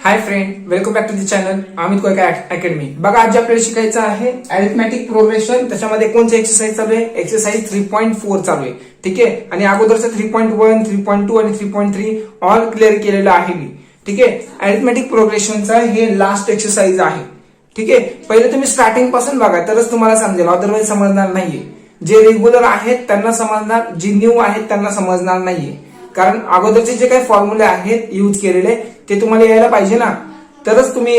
High friend, welcome back to the channel Amit Koyka academy. बघा आज आपल्याला शिकायचं आहे अरिथमॅटिक प्रोग्रेशन। त्याच्यामध्ये कोणते एक्सरसाइज चालू आहे? एक्सरसाइज 3.4 चालू आहे, ठीक आहे। आणि अगोदरचं 3.1, 3.2 आणि 3.3 ऑल क्लिअर केलेलं आहे मी, ठीक आहे। अरिथमॅटिक प्रोग्रेशनचा हे लास्ट एक्सरसाइज आहे, ठीक आहे। पहिले तुम्ही स्टार्टिंग पासून बघा तरच तुम्हाला समजेल, अदरवाइज समजणार नाहीये। जे रेग्युलर आहेत त्यांना समजणार, जे न्यू आहेत त्यांना समजणार नाहीये। कारण अगोदरचे जे काही फॉर्म्युले आहेत यूज केलेले ते तुम्हाला यायला पाहिजे ना, तरच तुम्ही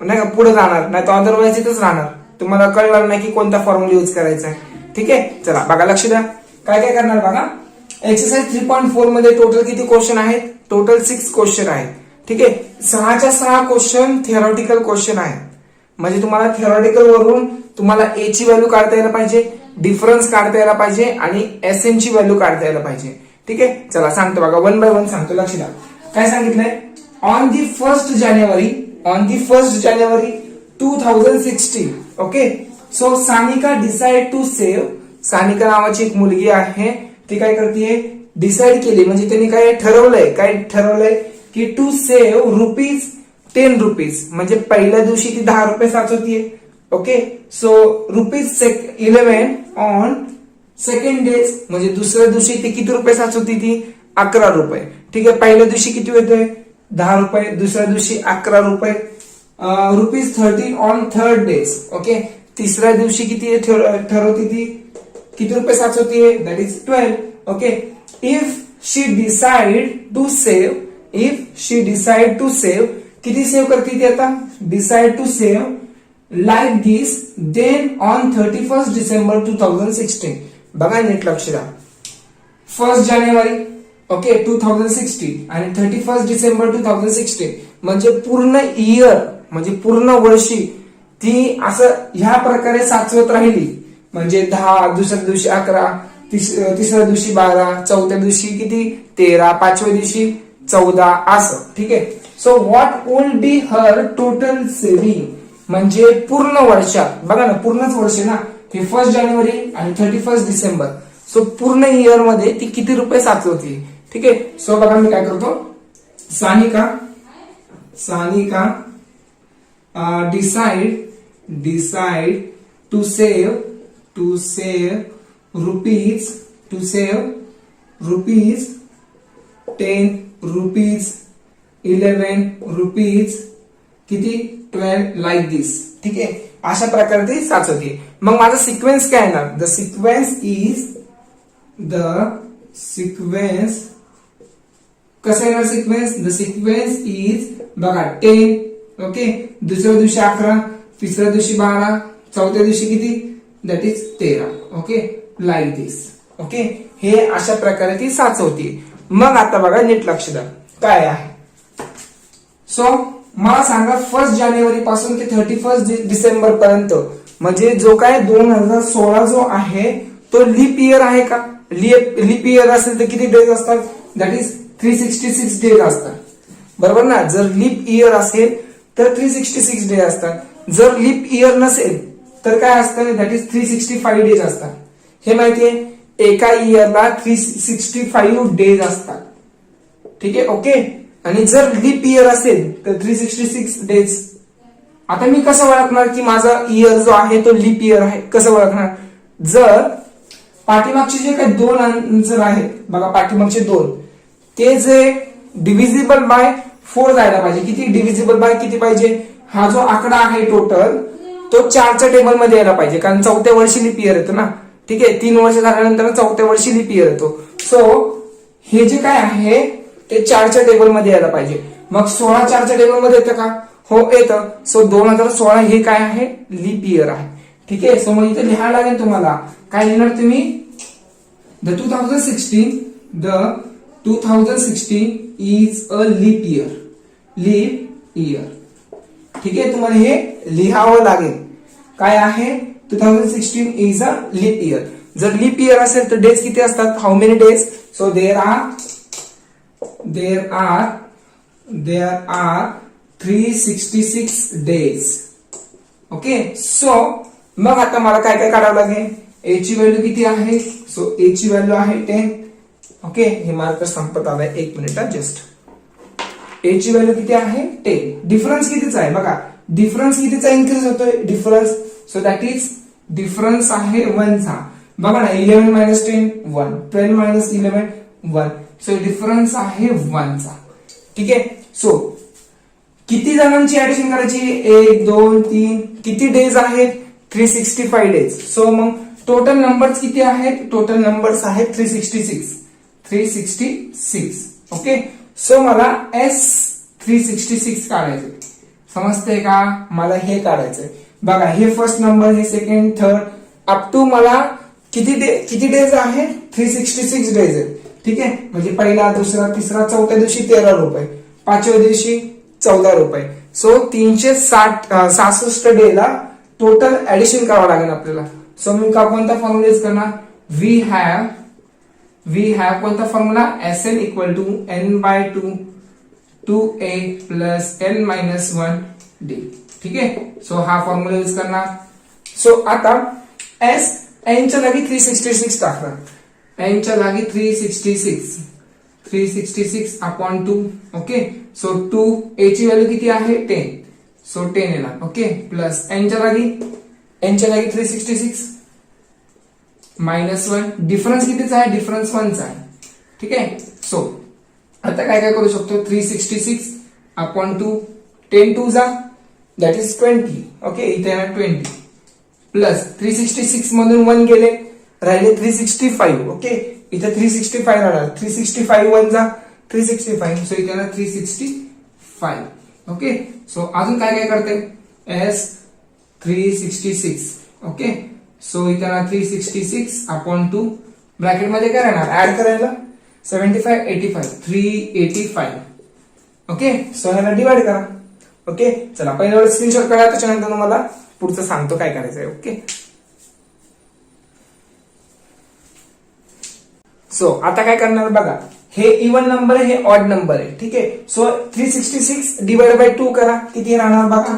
नाही का पुढे जाणार, नाही तर अदरवाइज इथंच राहणार। तुम्हाला कळणार नाही की कोणता फॉर्म्युला यूज करायचा आहे, ठीक आहे। चला बघा, लक्ष द्या काय काय करणार बघा। एक्सरसाइज 3.4 मध्ये टोटल किती क्वेश्चन आहेत? टोटल 6 क्वेश्चन आहेत, ठीक आहे। 6च्या 6 क्वेश्चन थिअरॉटिकल क्वेश्चन आहेत। म्हणजे तुम्हाला थिअरॉटिकल वरून तुम्हाला ए ची व्हॅल्यू काढता यायला पाहिजे, डिफरन्स काढता यायला पाहिजे आणि एस एन ची व्हॅल्यू काढता यायला पाहिजे, ठीक आहे। चला सांगतो बघा, 1 बाय 1 सांगतो, लक्ष द्या। काय सांगितलंय? On the 1st January 2016, okay. So Sanika decide to save, Sanika नावाची एक मुलगी आहे, ती काय करते? डिसाइड केली, म्हणजे त्यांनी काय ठरवलंय की टू सेव्ह ₹10, म्हणजे पहिल्या दिवशी ती 10 रुपये साचवतीये, okay. So ₹11 on second days, म्हणजे दुसऱ्या दिवशी ती किती रुपये साचवती? ती 11 रुपये, ठीक आहे। पहिल्या दिवशी किती होते? 10 रुपये, दुसऱ्या दिवशी 11 रुपये, ₹13 ऑन थर्ड डेज, ओके। तिसऱ्या दिवशी किती ठरवती ती? किती रुपये साचवतीये? That is 12, okay. If she decide to save, किती सेव्ह करते ती आता? Decide to save like this, then on 31st December 2016, बघा नीट लक्ष द्या। 1 जानेवारी, ओके, 2016 आणि 31 डिसेंबर 2016 म्हणजे पूर्ण इयर, म्हणजे पूर्ण वर्षी ती असं ह्या प्रकारे साचवत राहिली। म्हणजे 10, दुसऱ्या दिवशी 11, तिसऱ्या दिवशी 12, चौथ्या दिवशी किती? 13, पाचव्या दिवशी 14, असं, ठीक आहे। So what will be her total saving, म्हणजे पूर्ण वर्षात, बघा ना, पूर्णच वर्ष ना, हे 1 जानेवारी आणि 31 डिसेंबर, सो पूर्ण इयर मध्ये ती किती रुपये साचवते, ठीक आहे। सो बघा मी काय करतो, Sanika decide to save rupees 10, ₹11, किती? 12, लाईक दिस, ठीक आहे। अशा प्रकारे ती साचवते। मग माझा सिक्वेन्स काय येणार? द सिक्वेन्स कसं येणार सिक्वेन्स? द सिक्वेन्स इज बघा 10, ओके, दुसऱ्या दिवशी 11, तिसऱ्या दिवशी 12, चौथ्या दिवशी किती? That is 13, okay, like this, okay. हे अशा प्रकारे ती साचवते। मग आता बघा नीट लक्ष द्या काय आहे। सो मला सांगा 1 जानेवारी पासून ते 31 डिसेंबर पर्यंत, म्हणजे जो काय 2016 जो आहे तो लीप इयर आहे का? लीप इयर असेल तर किती डेज असतात? दॅट इज 366 डेज असतात, बरोबर ना। जर लीप इयर असेल तर 366 डेज असतात। जर लीप इयर नसेल तर काय असतं? दॅट इज 365 डेज असतात। हे माहितीये, एका इयरला 365 डेज असतात, ठीक आहे, ओके। आणि जर लीप इयर असेल तर 366 डेज। आता मी कसं ओळखणार की माझा इयर जो आहे तो लीप इयर आहे? कसं ओळखणार? जर पाठीमागचे जे काही 2 आन्सर आहेत बघा, पाठीमागचे 2, ते जे डिव्हिजिबल बाय 4 जायला पाहिजे। किती डिव्हिजिबल बाय किती पाहिजे? हा जो आकडा आहे टोटल तो 4च्या टेबल मध्ये यायला पाहिजे, कारण चौथ्या वर्षी लीप इयर येतो ना, ठीक आहे। 3 वर्ष झाल्यानंतर चौथ्या वर्षी लीप इयर येतो। सो हे जे काय आहे ते 4च्या टेबल मध्ये यायला पाहिजे। मग 16 4च्या टेबल मध्ये येतं का? हो, येतं। सो 2016 हे काय आहे? लीप इयर आहे, ठीक आहे। सो मग इथे लिहायला लागेल तुम्हाला, काय लिहिणार तुम्ही? The 2016 is a leap year, ठीक आहे। तुम्हाला हे लिहावं लागेल, काय आहे? 2016 इज अ लीप इयर। जर लीप इयर असेल तर डेज किती असतात? How many days? So there are 366 days, okay. So मग आता मला काय काय काढावं लागेल? ए ची व्हॅल्यू किती आहे? सो ए ची व्हॅल्यू आहे 10, ओके। हे मार्कर संपत आलाय, 1 मिनिट जस्ट। ए ची व्हॅल्यू किती आहे 10. डिफरन्स कितीचा आहे बघा, डिफरन्स कितीचा इन्क्रीज होतोय difference, so that is difference आहे 1 चा. बघा ना 11 मायनस 10 1, 12 मायनस 11 1, सो डिफरन्स आहे 1 चा. ठीक आहे. सो किती जणांची ऍडिशन करायची, 1 2 3, किती डेज आहेत 365 डेज. सो मग टोटल नंबर्स किती आहेत, टोटल नंबर्स आहेत 366. ओके. सो मला एस 366 काढायचे, समजते का, मला हे काढायचंय. बघा हे फर्स्ट नंबर, हे सेकंड, थर्ड, अप टू मला किती डेज आहे 366 डेज आहेत. ठीक आहे. म्हणजे पहिला, दुसरा, तिसरा, चौथ्या दिवशी 13 रुपये, पाचव्या दिवशी 14 रुपये. सो 366 डेला टोटल ऍडिशन करावं लागेल आपल्याला. सो मी कोणता फॉर्म्युला यूज करणार, वी हॅव कोणता formula, SN equal to n/2 2a plus n-1 d. ठीक आहे. सो हा फॉर्म्युला यूज करणार. सो आता एस n च्या जागी 366 टाकणार, n च्या जागी 366 अपॉन 2. ओके. सो 2 a ची व्हॅल्यू किती आहे 10, सो 10 येणार. ओके. प्लस n च्या जागी 366 मायनस 1, डिफरन्स कितीचा आहे, डिफरन्स 1 चा आहे. ठीक आहे. सो आता काय करू शकतो, 366 अपॉन 2, 10 2 जा दॅट इज 20. ओके. इथे येणार 20 प्लस 366 मधून 1 गेले, राहिले 365. ओके. इथे 365 राहणार, 365 1 जा 365, सो इथे येणार 365. ओके. सो अजून काय करते, एस 366. ओके. सो इथे येणार 366 अपॉन 2, ब्रॅकेट मध्ये काय राहणार, ऍड करायला 75 85 385. ओके. सो ह्याला डिवाइड करा. ओके. चला पहिल्या स्क्रीनशॉट काढा, त्याच्यानंतर मला पुढचं सांगतो काय करायचंय. ओके. सो आता काय करणार बघा, हे इवन नंबर आहे, हे ऑड नंबर आहे. ठीक आहे. सो 366 डिवाइड बाय 2 करा, किती राहणार बघा,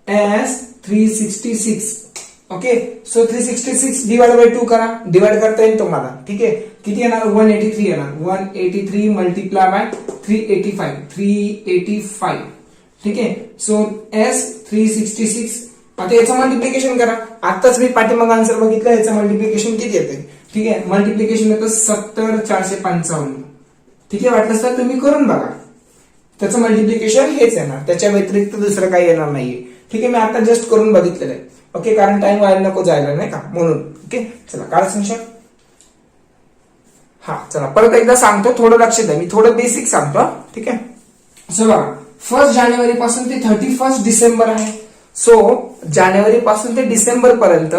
S 366. Okay. So 366 divide by 2 करा, डिवाइड करता येईल तुम्हाला. ठीक आहे. किती येणार, 183 येणार, 183 मल्टिप्लाय बाय 385. ठीक आहे. So S 366. आता याचं मल्टिप्लिकेशन करा, आताच मी पाठीमाग आन्सर बघितलं, याचं मल्टिप्लिकेशन किती येते. ठीक आहे. मल्टिप्लिकेशन येतं 70,455. ठीक आहे. वाटलं तर तुम्ही करून बघा, त्याचं मल्टिप्लिकेशन हेच येणार, त्याच्या व्यतिरिक्त दुसरं काही येणार नाहीये. ठीक आहे. मी आता जस्ट करून बघितलेलं आहे. ओके. कारण टाइम व्हायला नको जायला, नाही का, म्हणून. ओके. चला काढा स्क्रीनशॉट. हा चला परत एकदा सांगतो, थोडं लक्ष द्या, मी थोडं बेसिक सांगतो. ठीक आहे. सो बघा 1 जानेवारी पासून ते 31 डिसेंबर आहे. सो जानेवारी पासून ते डिसेंबर पर्यंत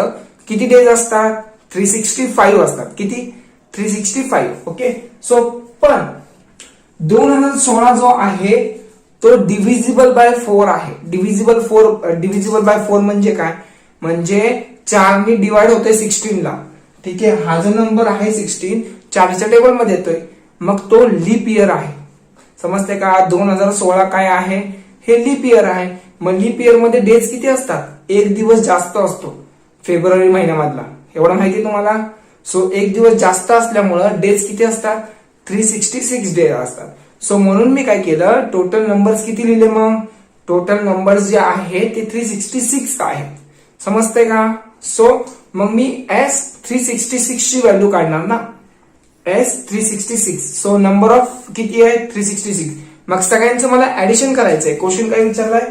किती डेज असतात, 365 असतात. किती, 365. ओके. सो पण 2016 जो आहे तो डिव्हिजिबल बाय 4 आहे. डिव्हिजिबल बाय 4 म्हणजे काय, म्हणजे 4 ने डिवाइड होतोय 16 ला. ठीक आहे. हा जो नंबर आहे 16 4च्या टेबल मध्ये येतोय, मग तो लीप इयर आहे. समजते का, 2016 काय आहे, हे लीप इयर आहे. मग लीप इयर मध्ये डेज किती असतात, एक दिवस जास्त असतो फेब्रुवारी महिन्यामधला, एवढं माहिती तुम्हाला. सो एक दिवस जास्त असल्यामुळं डेज किती असतात, 366 डेज असतात. सो म्हणून मी काय केलं, टोटल नंबर्स किती लिहिले, मग टोटल नंबर्स जे आहे ते 366 आहेत. समजते का. सो मग मी एस 366 ची व्हॅल्यू काढणार ना, एस 366. सो नंबर ऑफ किती आहे 366. मग सगळ्यांचं मला ऍडिशन करायचंय. क्वेश्चन काय विचारलाय,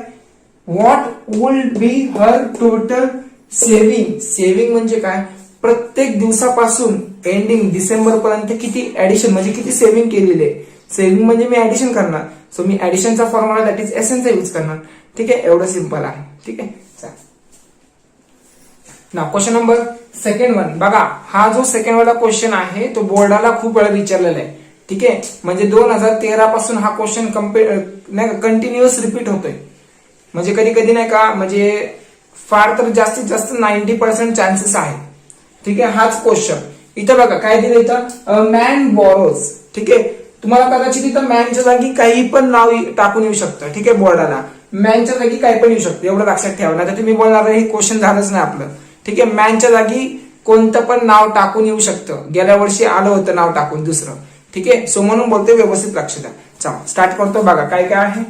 what would be her total saving म्हणजे काय, प्रत्येक दिवसापासून एंडिंग डिसेंबर पर्यंत किती ऍडिशन म्हणजे किती सेव्हिंग केलेली आहे. सेव्हिंग म्हणजे मी ऍडिशन करणार. सो मी ऍडिशनचा फॉर्म्युला दॅट इज एसएन चा यूज करणार. ठीक आहे. एवढं सिंपल आहे. ठीक आहे. ना क्वेश्चन नंबर सेकंड वन बघा, हा जो सेकंड वाला क्वेश्चन आहे तो बोर्डाला खूप वेळा विचारलेला आहे. ठीक आहे. म्हणजे 2013 पासून हा क्वेश्चन कंटिन्युअस रिपीट होतोय. म्हणजे कधी कधी नाही का, म्हणजे फार तर जास्तीत जास्त 90% चान्सेस आहे. ठीक आहे. हाच क्वेश्चन इथं बघा काय दिलं, इथं मॅन बॉरोज. ठीक आहे. तुम्हाला कदाचित इथं मॅनच्या जागी काही पण नाव टाकून येऊ शकतं. ठीक आहे. बोर्डाला मॅनच्या जागी काही पण येऊ शकतं, एवढं लक्षात ठेवा. नाही तर तुम्ही बोलणार हे क्वेश्चन झालंच नाही आपलं. ठीक आहे. मॅनच्या जागी कोणतं पण नाव टाकून येऊ शकतं. गेल्या वर्षी आलं होतं नाव टाकून दुसरं. ठीक आहे. सो म्हणून बोलतोय व्यवस्थित लक्ष द्या. चला स्टार्ट करतो बघा काय काय आहे.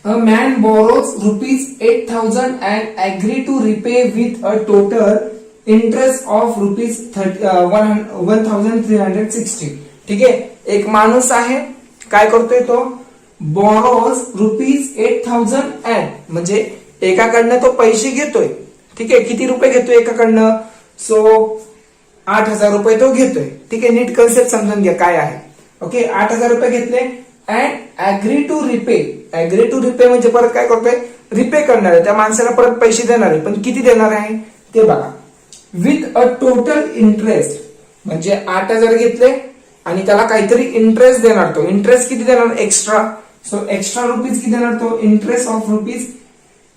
A man borrows rupees 8,000 and agree to repay with a total interest of rupees 1,360. ठीक आहे. एक माणूस आहे काय करतोय तो borrows rupees 8,000 and म्हणजे एकाकडनं तो पैसे घेतोय. ठीक आहे. किती रुपये घेतोय एकाकडनं? सो 8,000 रुपये तो घेतोय. ठीक आहे. नीट कन्सेप्ट समजून घ्या काय आहे. ओके 8,000 रुपये घेतले and agree to repay. Agree to repay म्हणजे परत काय करतोय रिपे करणार आहे त्या माणसाला परत पैसे देणार आहे. पण किती देणार आहे ते बघा. विथ अ टोटल इंटरेस्ट म्हणजे 8,000 घेतले आणि त्याला काहीतरी इंटरेस्ट देणार. तो इंटरेस्ट किती देणार एक्स्ट्रा. सो एक्स्ट्रा रुपीज किती देणार तो इंटरेस्ट ऑफ रुपीज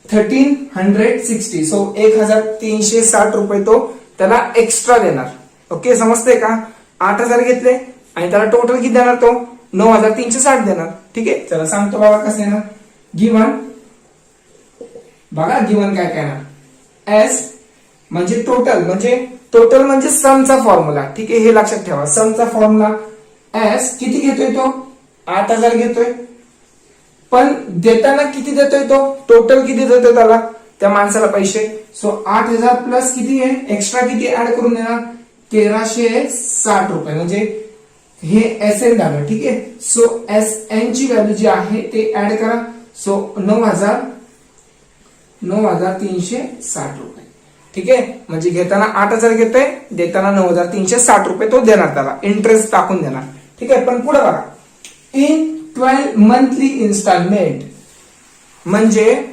1,360. सो 1,360 रुपये तो त्याला एक्स्ट्रा देणार. ओके समजते का. 8,000 घेतले आणि त्याला टोटल किती देणार तो 9,360 देणार. ठीक आहे. चला सांगतो बाबा कसं येणार. गिवन बघा गिवन काय येणार. एस म्हणजे टोटल म्हणजे समचा फॉर्म्युला. ठीक आहे. हे लक्षात ठेवा समचा फॉर्म्युला. एस किती घेतोय तो 8,000 घेतोय पण देताना किती देतोय तो टोटल किती देतोय त्याला त्या माणसाला पैसे. सो 8,000 प्लस किती आहे एक्स्ट्रा किती ऍड करून देणार 1,360 रुपये म्हणजे हे एस एन झालं. ठीक आहे. सो एस एन ची व्हॅल्यू जी आहे ते ऍड करा. सो 9,360 रुपये. ठीक आहे. म्हणजे घेताना 8,000 घेतोय देताना 9,360 रुपये तो देणार त्याला इंटरेस्ट टाकून देणार. ठीक आहे. पण पुढे बघा इन 12 मंथली इन्स्टॉलमेंट म्हणजे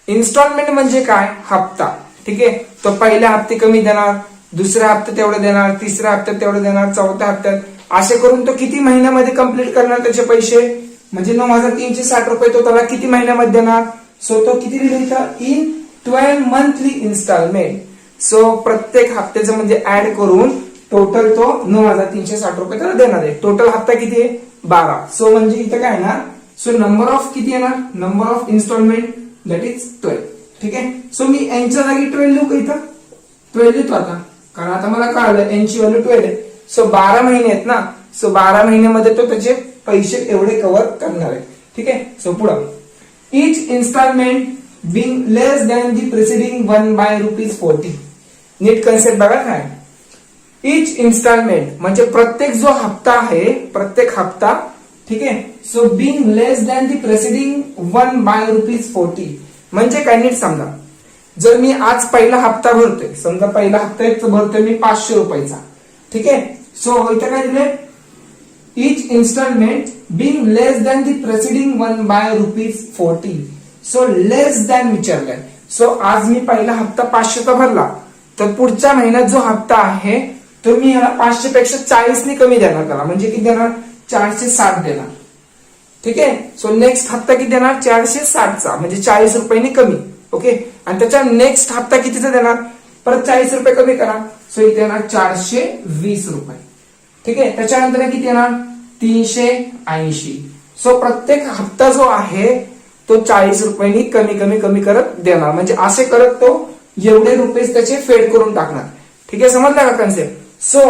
इन्स्टॉलमेंट म्हणजे काय हप्ता. ठीक आहे. तो पहिल्या हप्ते कमी देणार दुसऱ्या हप्त्यात तेवढे देणार तिसऱ्या हप्त्यात तेवढे देणार चौथ्या हप्त्यात असे करून तो किती महिन्यामध्ये कंप्लीट करणार त्याचे पैसे म्हणजे 9,360 रुपये तो त्याला किती महिन्यामध्ये देणार. सो तो किती लिहिलं इन 12 मंथली इन्स्टॉलमेंट. सो प्रत्येक हप्त्याचं म्हणजे ऍड करून टोटल तो 9,360 रुपये त्याला देणार आहे. टोटल हप्ता किती आहे 12. सो म्हणजे इथं काय येणार. सो नंबर ऑफ किती येणार number of installment that is 12. ठीक आहे. सो मी एनच्या जागी 12 लिहू का इथं 12 लिहितो आता कारण आता मला कळलं एनची व्हॅल्यू 12 आहे. सो 12 महिने आहेत ना. सो 12 महिन्यामध्ये तो त्याचे पैसे एवढे कव्हर करणार आहे. ठीक आहे. सो पुढं each instalment being less than the preceding one by ₹40. नीट कन्सेप्ट बघा काय. इच इन्स्टॉलमेंट म्हणजे प्रत्येक जो हप्ता आहे प्रत्येक हप्ता. ठीक आहे. So being less than the preceding one by ₹40 म्हणजे काय नीट समजा. जर मी आज पहिला हप्ता भरतोय समजा पहिला हप्ता भरतोय मी 500 रुपयाचा. ठीक आहे. सो इथे काय दिले each instalment being less than the preceding one by ₹40. So less than विचारलंय. सो आज मी पहिला हप्ता 500चा भरला तर पुढच्या महिन्यात जो हप्ता आहे तो मी याला 500 पेक्षा 40 ने कमी देणार त्याला म्हणजे किती देणार 460 देणार. ठीक आहे. सो नेक्स्ट हप्ता किती देणार 460चा म्हणजे 40 रुपयांनी कमी. ओके. आणि त्याच्या नेक्स्ट हप्ता कितीचा देणार परत 40 रुपये कमी करा. सो इथे येणार 420 रुपये. ठीक आहे. त्याच्यानंतर किती येणार 380. सो प्रत्येक हप्ता जो आहे तो 40 रुपयांनी कमी कमी कमी करत देणार म्हणजे असे करत तो एवढे रुपये त्याचे फेड करून टाकणार. ठीक आहे. समजला का कन्सेप्ट. सो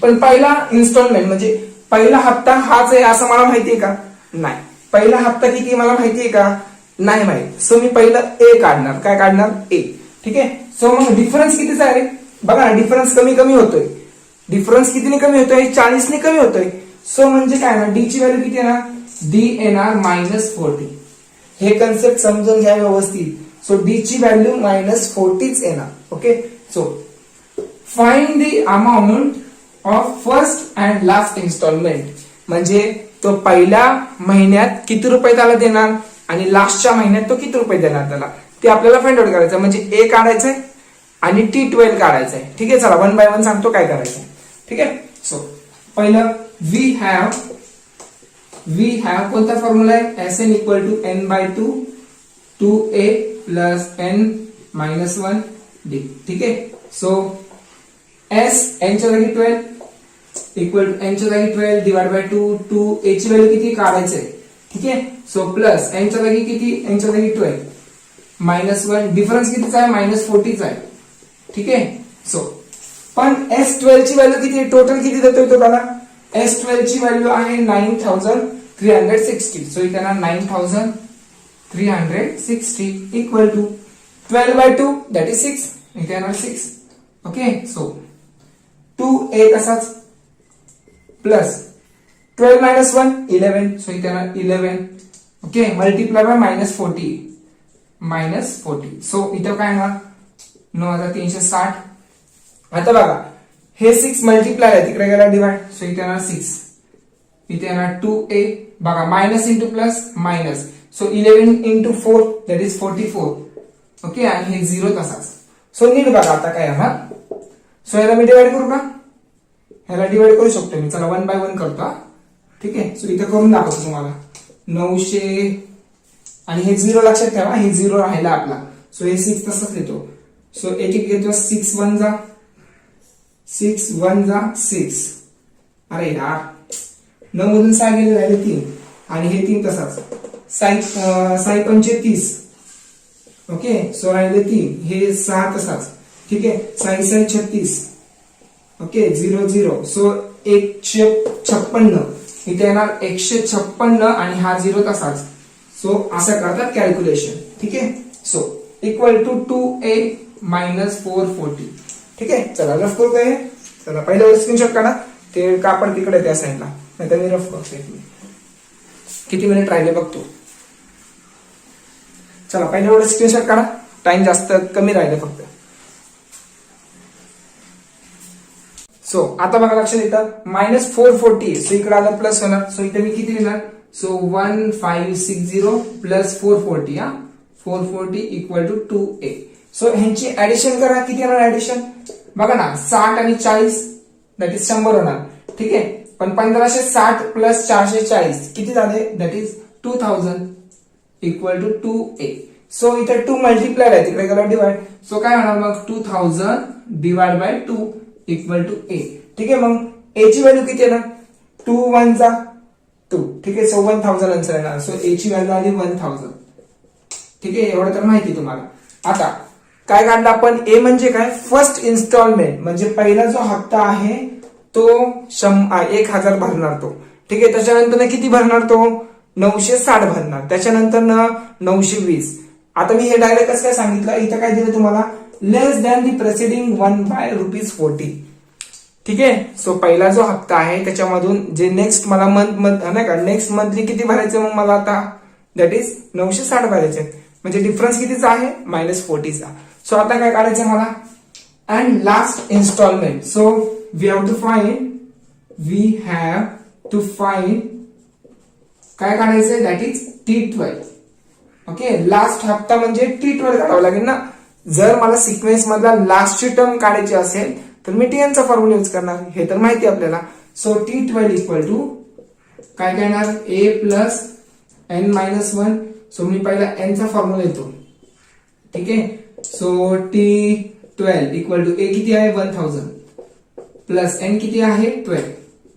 पण पहिला इन्स्टॉलमेंट म्हणजे पहिला हप्ता हाच आहे असं मला माहितीये का नाही. पहिला हप्ता किती मला माहितीये का नाही माहिती. सो मी पहिलं ए काढणार. काय काढणार ए. ठीक आहे. सो मग डिफरन्स कितीचा आहे बघा ना डिफरन्स कमी कमी होतोय. डिफरन्स कितीने कमी होतोय 40 ने कमी होतोय. सो म्हणजे काय ना डी ची व्हॅल्यू किती येणार डी येणार -40. हे कन्सेप्ट समजून घ्या व्यवस्थित. सो डी ची व्हॅल्यू -40 येणार. Okay. So find the amount of first and last installment म्हणजे तो पहिल्या महिन्यात किती रुपये त्याला देणार आणि लास्टच्या महिन्यात तो किती रुपये देणार त्याला ते आपल्याला फाइंड आउट करायचं. म्हणजे ए काढायचंय आणि T12 काढायचंय. ठीक आहे. चला 1 बाय 1 सांगतो काय करायचं. ठीक आहे. सो पहिलं वी हॅव कोणता फॉर्म्युला आहे Sn equal to n/2 2a plus n-1d. ठीक आहे. सो S n च्या जागी 12 इक्वल टू n च्या जागी 12 डिवाइड बाय 2 2a ची व्हॅल्यू किती काढायचंय. ठीक आहे. सो प्लस n च्या जागी किती n च्या जागी 12 -1 डिफरन्स कितीचा आहे -40 आहे. ठीक आहे. सो पण S12 ची व्हॅल्यू किती टोटल किती देतोय तो त्याला S12 ची व्हॅल्यू आहे 9360. सो इथे येणार 9360 इक्वल टू 12/2 दॅट इज 6. इथे येणार 6. ओके, सो 2a तसाच प्लस 12 minus 1 11. सो इथे येणार 11. Okay, multiply by -40. सो इथे काय येणार 9360. आता बघा हे 6 मल्टिप्लाय आहे, तिकडे गेला डिवाइड. सो इथे येणार 6. इथे येणार 2a. बघा minus into plus minus. So 11 into 4 that is 44. Okay, आणि हे 0 तसाच. सो नीट बघा आता काय येणार. सो याला मी डिवाइड करू का? ह्याला डिवाइड करू शकतो मी. चला 1 by 1 करतो. ठीक आहे, सो इथे करून दाखवतो तुम्हाला. 900 आणि हे 0 लक्षात ठेवा, हे 0 राहिला आपला. सो हे 6 तसंच येतो. सो एक एक येतो. 6 1 जा 6. अरे यार 9 मधून 6 गेले, राहिले 3 आणि हे 3 तसाच. 6 पंचे 30. ओके, सो राहिले 3. हे 6 तसाच. ठीक आहे, 6 36. ओके, 0 0. सो 156. इथे येणार 156 आणि हा 0 तसाच. सो असं करतात कॅल्क्युलेशन. ठीक आहे, so equal to 2a minus 440. ठीक आहे, चला रफ करू काय. चला पहिल्यावर स्क्रीनशॉट काढा. ते कापड तिकडे त्या साईडला, नाही तर मी रफ करतो. किती मिनिट राहिले बघतो. चला पहिल्यावर स्क्रीनशॉट काढा. टाइम जास्त कमी राहिले फक्त. सो आता बघा लक्षात येतं -440. सो इकडे आलं प्लस होणार. सो इथे मी किती लिहिणार. So 1560 plus 440. 440 equal to 2a. So ह्यांची ऍडिशन करा. किती येणार ऍडिशन बघा ना. 60 आणि 40 दॅट इज 100 होणार. ठीक आहे, पण 1560 प्लस 440 किती झाले. That is 2000 equal to 2a. So इथे 2 मल्टिप्लाय आहे, तिकडे गेला डिवाइड. सो काय होणार मग 2000 divide by 2 equal to a. ठीक आहे, मग a ची व्हॅल्यू किती येणार. 2 1 जा 2. ठीक आहे, सो 1000 आन्सर येणार. सो a ची व्हॅल्यू आली 1000. ठीक आहे, एवढं तर माहिती तुम्हाला. आता काय काढलं आपण. ए म्हणजे काय. फर्स्ट इन्स्टॉलमेंट म्हणजे पहिला जो हप्ता आहे तो 1000 भरणार तो. ठीक आहे, त्याच्यानंतर किती भरणार तो 960 भरणार. त्याच्यानंतर 920. आता मी हे डायरेक्ट कसं काय सांगितलं. इथं काय दिलं तुम्हाला. लेस दॅन दी प्रेसिडिंग 1 by ₹40. ठीक आहे, सो पहिला जो हप्ता आहे त्याच्यामधून जे नेक्स्ट मला मंथ नाही का, नेक्स्ट मंथली किती भरायचं मग मला आता. दॅट इज 960 भरायचे. म्हणजे डिफरन्स कितीचा आहे -40चा. सो आता काय काढायचं मला. And last installment. So we have to find काय काढायचंय. That is T12. Okay, last हप्ता म्हणजे T12 काढावं लागेल ना. जर मला सिक्वेन्स मधला लास्टची टर्म काढायची असेल तर मी TN चा फॉर्म्युला यूज करणार. हे तर माहिती आपल्याला. सो T12 इक्वल टू काय येणार. a plus n-1. सो मी पहिला n चा फॉर्म्युला येतो. ठीक आहे, so T12 equal to a किती आहे 1000 प्लस n किती आहे 12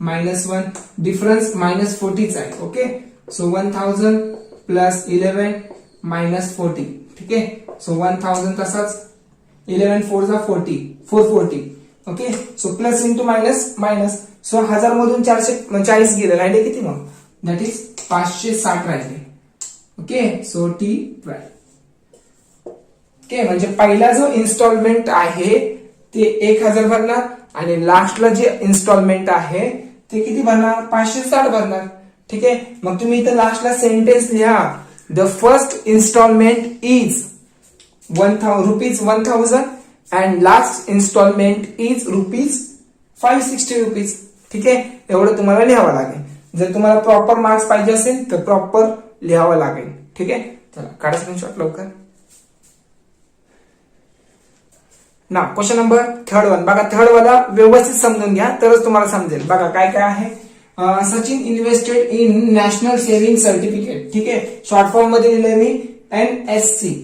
-1. डिफरन्स -40चा आहे. Okay, so 1000 plus 11 -40. ठीक आहे, सो 1000 तसाच. 11 4 जा 40 440. Okay, so plus into minus. So 1000 मधून 440 गेले, राहिले किती मग. दॅट इज 560 राहिले. Okay, so T12. ओके, म्हणजे पहिला जो इन्स्टॉलमेंट आहे ते 1000 भरणार आणि लास्टला जे इन्स्टॉलमेंट आहे ते किती भरणार 560 भरणार. ठीक आहे, मग तुम्ही इथं लास्टला सेंटेन्स लिहा. The first installment is ₹1000 and last installment is ₹560. ठीक आहे, एवढं तुम्हाला लिहावं लागेल. जर तुम्हाला प्रॉपर मार्क्स पाहिजे असेल तर प्रॉपर लिहावं लागेल. ठीक आहे, चला काढा स्क्रीनशॉट लवकर ना. क्वेश्चन नंबर 3rd बघा. 3rd वाला व्यवस्थित समजून घ्या तरच तुम्हाला समजेल. बघा काय काय आहे. Sachin invested in national saving certificate. ठीक आहे, शॉर्ट फॉर्म मध्ये लिहिलंय मी NSC,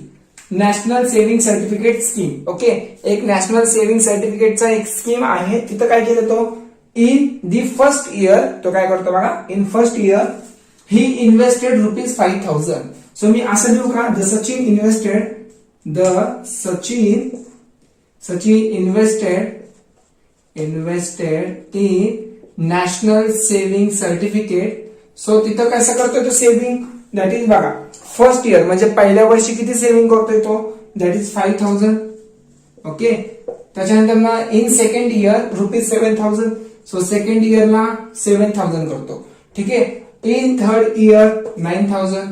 national saving certificate scheme. Okay, एक नॅशनल सेव्हिंग सर्टिफिकेटचा एक स्कीम आहे. तिथं काय केलं तो इन दी फर्स्ट इयर. तो काय करतो बघा. In first year he invested ₹5000. So मी असं लिहू का. The Sachin invested in national saving certificate. So तिथं कसं करतोय तो सेव्हिंग, दॅट इज बघा फर्स्ट इयर म्हणजे पहिल्या वर्षी किती सेव्हिंग करतोय तो, दॅट इज 5,000. ओके. त्याच्यानंतर ना in second year ₹7,000. So second इयरला 7,000 करतो. ठीक आहे. In third year 9,000.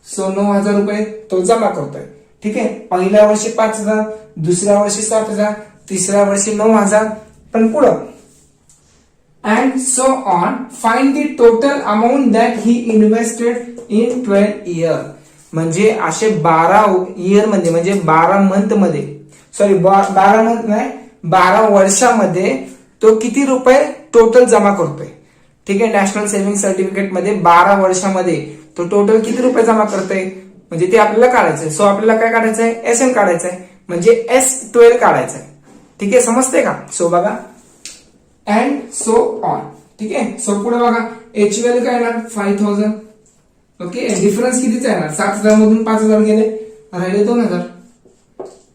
सो 9,000 रुपये तो जमा करतोय. ठीक आहे. पहिल्या वर्षी 5,000, दुसऱ्या वर्षी 7,000, तिसऱ्या वर्षी 9,000, पण पुढं and so on. Find the total amount that he invested in 12 year. म्हणजे असे 12 इयर म्हणजे 12 मंथ मध्ये, सॉरी 12 मंथ नाही 12 वर्षामध्ये तो किती रुपये टोटल जमा करतोय. ठीक आहे. नॅशनल सेव्हिंग सर्टिफिकेट मध्ये 12 वर्षामध्ये तो टोटल किती रुपये जमा करतोय म्हणजे ते आपल्याला काढायचंय. सो आपल्याला काय काढायचंय, SN काढायचंय म्हणजे S12 काढायचंय. ठीक आहे. समजते का. सो बघा अँड सो ऑन. ठीक आहे. सो पुढे बघा एच व्हॅल्यू काय येणार 5,000. ओके. डिफरन्स कितीचा येणार, 7,000 मधून 5,000 गेले, राहिले 2,000.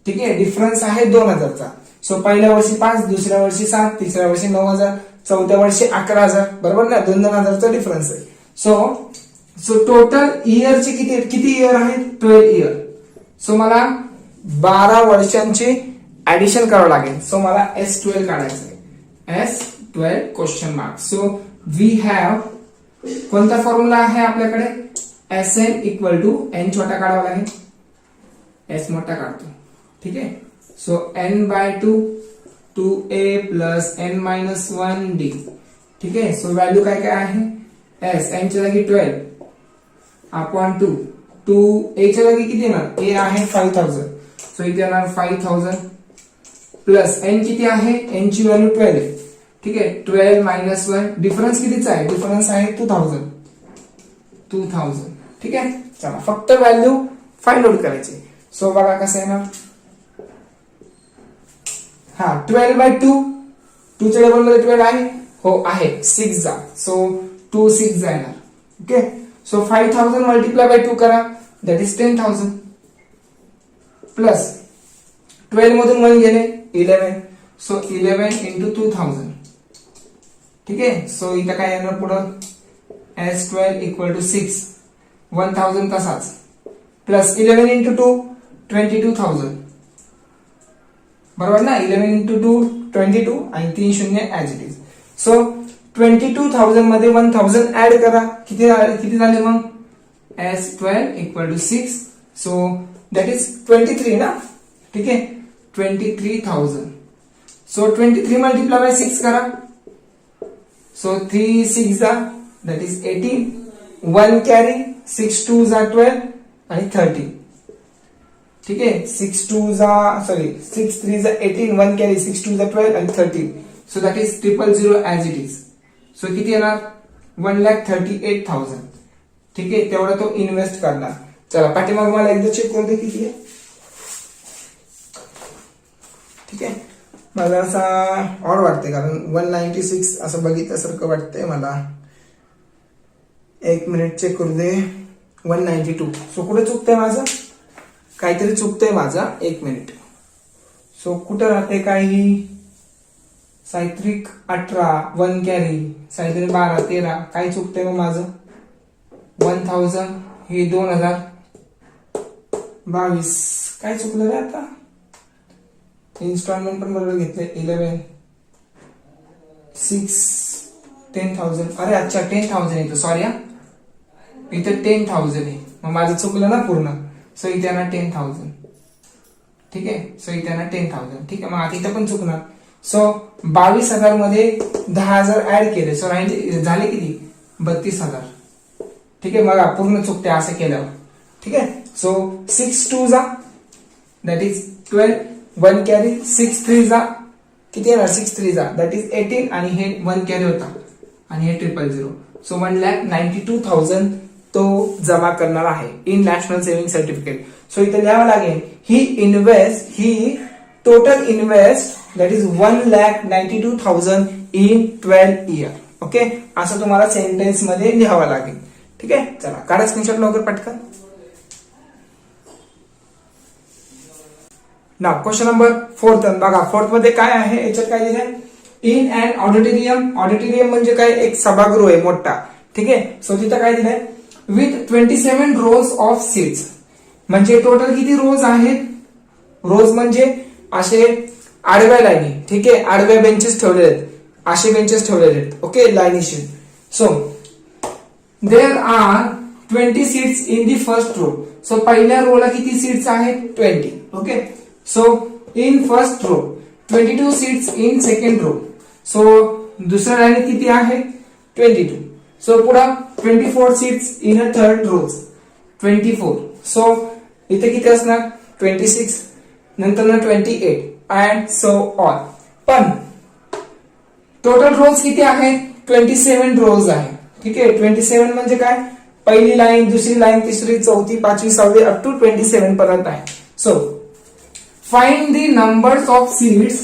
ठीक आहे. डिफरन्स आहे 2,000चा. सो पहिल्या वर्षी 5, दुसऱ्या वर्षी 7, तिसऱ्या वर्षी 9,000, चौथ्या वर्षी 11,000. बरोबर ना, 2,000चा डिफरन्स आहे. सो टोटल इयरचे किती इयर आहेत, 12 इयर. सो मला 12 वर्षांचे ऍडिशन करावं लागेल. सो मला S12 काढायचं आहे. S12 question mark. So we have कोणता फॉर्म्युला आहे आपल्याकडे, SN इक्वल टू N छोटा काढावा लागेल, S मोठा काढतो. ठीक आहे. So N/2 2A plus N-1D. ठीक आहे. सो व्हॅल्यू काय काय आहे, S N च्या जागी 12 अपॉन 2A च्या जागी किती येणार, A आहे 5,000. सो इथे येणार 5,000 प्लस N किती आहे, N ची व्हॅल्यू 12 आहे. ठीक आहे. 12 मायनस 1, डिफरन्स कितीचा आहे, डिफरन्स आहे 2,000. ठीक आहे. चला फक्त व्हॅल्यू फाइंड आउट करायची. सो बघा कसं येणार, हा 12/2, 2 च्या टेबल मध्ये 12 आहे, हो आहे, 6 जा. सो 2 6 जा येणार. ओके. सो 5,000 मल्टिप्लाय बाय 2 करा, दॅट इज 10,000 प्लस 12 मधून 1 गेले 11. So 11 into 2,000. ठीक आहे. सो इथं काय येणार पुढं, S12 इक्वल टू 6, 1,000 तसाच प्लस 11 इंटू 2 22,000. बरोबर ना, 11 इंटू 2 22 आणि 3 शून्य ऍज इट इज. सो 22,000 मध्ये 1,000 ऍड करा, किती झाले मग, S12 equal to 6. So that is 23 ना. ठीक आहे. 23,000. सो 23 मल्टिप्लाय बाय 6 करा. सो 3 6 जा, दॅट इज 18. 1 कॅरी, 6 2 जा 12 आणि 30. ठीक आहे. 6 2 जा, सॉरी 6 3 जा 18, 1 कॅरी, 6 2 जा 12 आणि 30. So that is 000 as it is. So किती येणार, 1,38,000. ठीक आहे. तेवढा तो इन्व्हेस्ट करणार. चला पाठीमाग मला एकदा चेक करू दे किती आहे. ठीक आहे. मला असा ऑड वाटते कारण 196 असं बघितल्यासारखं वाटतंय मला. एक मिनिट चेक करू दे. 192. सो कुठे चुकतंय माझं, काहीतरी चुकतंय माझा, एक मिनिट. सो कुठं राहते काही, सायत्रिक 18, 1 कॅरी, सायत्रिक 12 13, काय चुकतंय मग माझं. 1,000 हे 2,022, काय चुकलं रे आता. इन्स्टॉलमेंट पण बरोबर घेतले, 11 6 10,000. अरे अच्छा 10,000 येतो, सॉरी हा, इथं 10,000 आहे, मग माझं चुकलं ना पूर्ण. सो इथे ना 10,000. ठीक आहे. सो इथे ना 10,000. ठीक आहे. मग आता इथं पण चुकणार. सो 22,000 मध्ये 10,000 ऍड केले, सो झाले किती, 32,000. ठीक आहे. मग पूर्ण चुकते असं केल्यावर. ठीक आहे. सो 6 2 जा, दॅट इज 12, 1 कॅरी, 6 3 जा किती येणार, 6 3 जा दॅट इज 18 आणि हे 1 कॅरी होता आणि हे 000. सो 1,92,000 तो जमा करणार आहे in national saving certificate. So इथे लिहावं लागेल, he total invest that is 1,92,000 in 12 year. Okay. असं तुम्हाला सेंटेन्स मध्ये लिहावं लागेल. ठीक आहे. चला काढा स्क्रीनशॉट लवकर पटकन. ना क्वेश्चन नंबर 4 बघा, 4 मध्ये काय आहे, याच्यात काय दिलंय, इन अँड ऑडिटोरियम, ऑडिटोरियम म्हणजे काय, एक सभागृह आहे मोठा, ठीक आहे. सो तिथं काय दिलंय, विथ 27 rows ऑफ सीट्स, म्हणजे टोटल किती रोज आहेत, रोज म्हणजे असे आडव्या लाईनी, ठीक आहे, आडव्या बेंचेस ठेवलेले आहेत, असे बेंचेस ठेवलेले आहेत, ओके, लाईनीशी. So there are 20 seats in the first row. So पहिल्या रोला किती सीट्स आहेत, 20, okay. So in first row 22 seats in second row. So दुसऱ्या लाईनीत किती आहे, 22. सो पुढे 24 seats in a third rows, 24. So इथे किती असणार, 26, नंतर 28 अँड सो ऑन. पण टोटल रोज किती आहेत, 27 रोज आहे, ठीक आहे. 27 म्हणजे काय, पहिली लाईन, दुसरी लाईन, तिसरी, चौथी, पाचवी, सहावी अप टू 27 पर्यंत आहे. So find the numbers of seats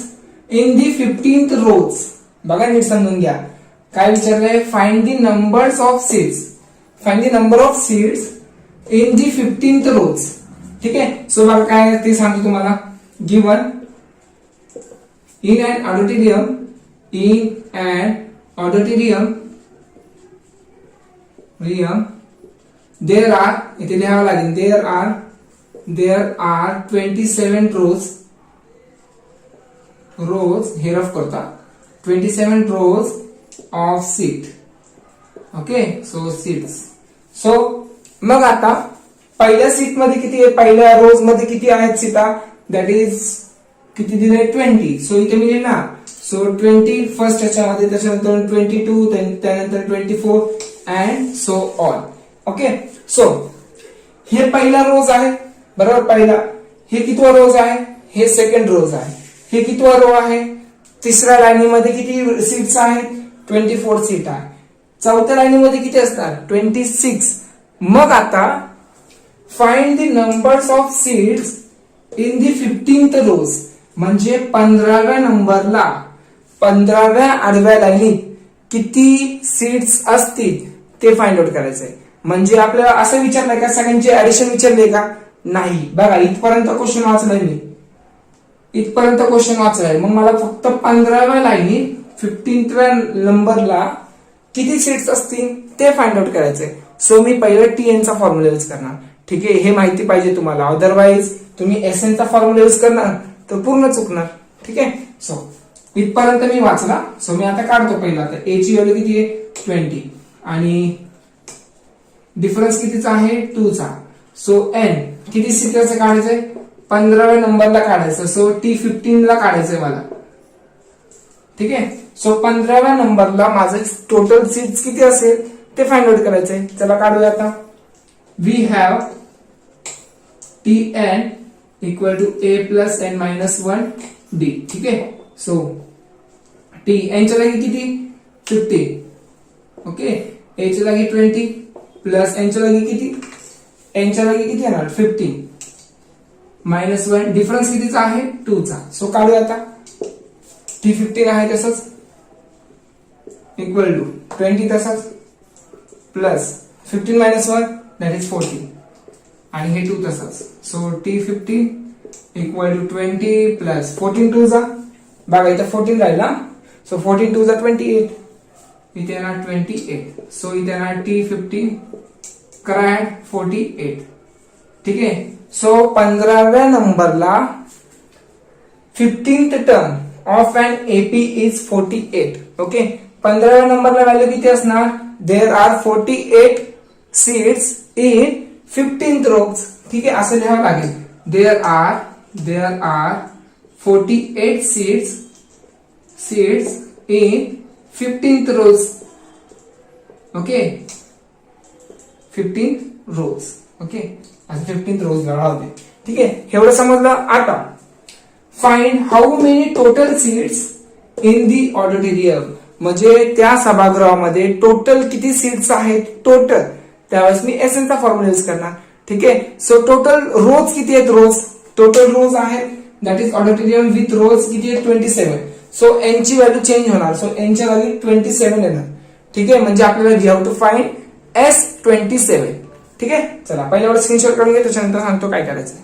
in the 15th rows. बघा नीट समजून घ्या, काय विचारलंय, find the numbers of seats, find the number of seats in the 15th rows, ठीक आहे. सो बघा काय ते सांगतो तुम्हाला, given in and auditorium, in and auditorium there are, इथे लिहावं लागेल, देर आर 27 रोज हे रफ करता, 27 रोज of seat, okay. So seats. So मग आता पहिल्या सीट मध्ये किती आहे, पहिल्या रोज मध्ये किती आहेत सीटा, दॅट इज किती दिले, 20. सो इथे मी लिहिणार, सो 20 फर्स्ट याच्यामध्ये, त्याच्यानंतर 22, त्यानंतर 24 and so on, okay. So हे पहिला रोज आहे, बरोबर, पहिला. हे कितवा रोज आहे, हे सेकंड रोज आहे. हे कितवा रो आहे, तिसऱ्या लाईनीमध्ये किती सीट्स आहेत, 24 सीट आहे. चौथ्या लाईनीमध्ये किती असतात, 26. मग आता find the numbers of seats in the 15th रोज, म्हणजे 15व्या नंबरला, 15व्या आडव्या लाईनीत किती सीट्स असतील ते फाइंड आउट करायचंय. म्हणजे आपल्याला असं विचारलंय का, सगळ्यांचे ऍडिशन विचारले का, नाही. बघा इथपर्यंत क्वेश्चन वाचलाय मी, इथपर्यंत क्वेश्चन वाचलाय. मग मला फक्त 15व्या लाईनीत 15व्या नंबरला किती सीट्स असतील ते फाइंड आउट करायचंय. सो मी पहिलं TN चा फॉर्म्युला यूज करणार, ठीक आहे. हे माहिती पाहिजे तुम्हाला, अदरवाइज तुम्ही SN चा फॉर्म्युला यूज करणार तर पूर्ण चुकणार, ठीक आहे. सो इथपर्यंत मी वाचला. सो मी आता काढतो पहिला, तर A ची व्हॅल्यू किती आहे, 20, आणि डिफरन्स कितीचा आहे, 2 चा. सो N किती सीटरचं काढायचंय, 15व्या नंबरला काढायचं. सो T15 ला काढायचंय मला, ठीक आहे. सो 15व्या नंबरला माझं टोटल सीट्स किती असेल ते फाइंड आउट करायचंय. चला काढूया आता. We have TN equal to A plus N minus 1 D, ठीक आहे. सो T N च्या जागी किती, 15, ओके. A च्या जागी 20 प्लस N च्या जागी किती, N च्या जागी किती येणार, 15 मायनस 1, डिफरन्स कितीचा आहे, 2 चा. सो काढूया आता. T15 आहे तसंच, इक्वल टू 20 तसंच, प्लस 15 मायनस 1 दॅट इज 14, आणि हे 2 तसंच. So T15 equal to 20 plus 14 2 जा, बघा इथं 14 राहिला. सो 14 2 जा 28, इथे येणार 28. सो इथे येणार T15 करा ऍड 48, ठीक आहे. सो 15व्या नंबरला 15th term of an AP is 48, okay. 15व्या नंबरला व्हॅल्यू किती असणार, there are 48 seats in 15th rows, ठीक आहे. असं लिहावं लागेल, there are 48 seats in 15th rows, okay. 15th rows, okay. असं 15th रोज राहते, ठीक आहे. एवढं समजलं. आता find how many total seats in the auditorium, म्हणजे त्या सभागृहामध्ये टोटल किती सीट्स आहेत, टोटल. त्यावेळेस मी SN चा फॉर्म्युला यूज करणार, ठीक आहे. सो टोटल रोज किती आहेत, रोज टोटल रोज आहेत, दॅट इज ऑडिटोरियम विथ रोज किती आहेत, 27. सो N ची व्हॅल्यू चेंज होणार. सो N च्या जागी 27 येणार, ठीक आहे. म्हणजे आपल्याला we have to find S27, ठीक आहे. चला पहिल्यावर स्क्रीनशॉट काढून घे, त्याच्यानंतर सांगतो काय करायचं.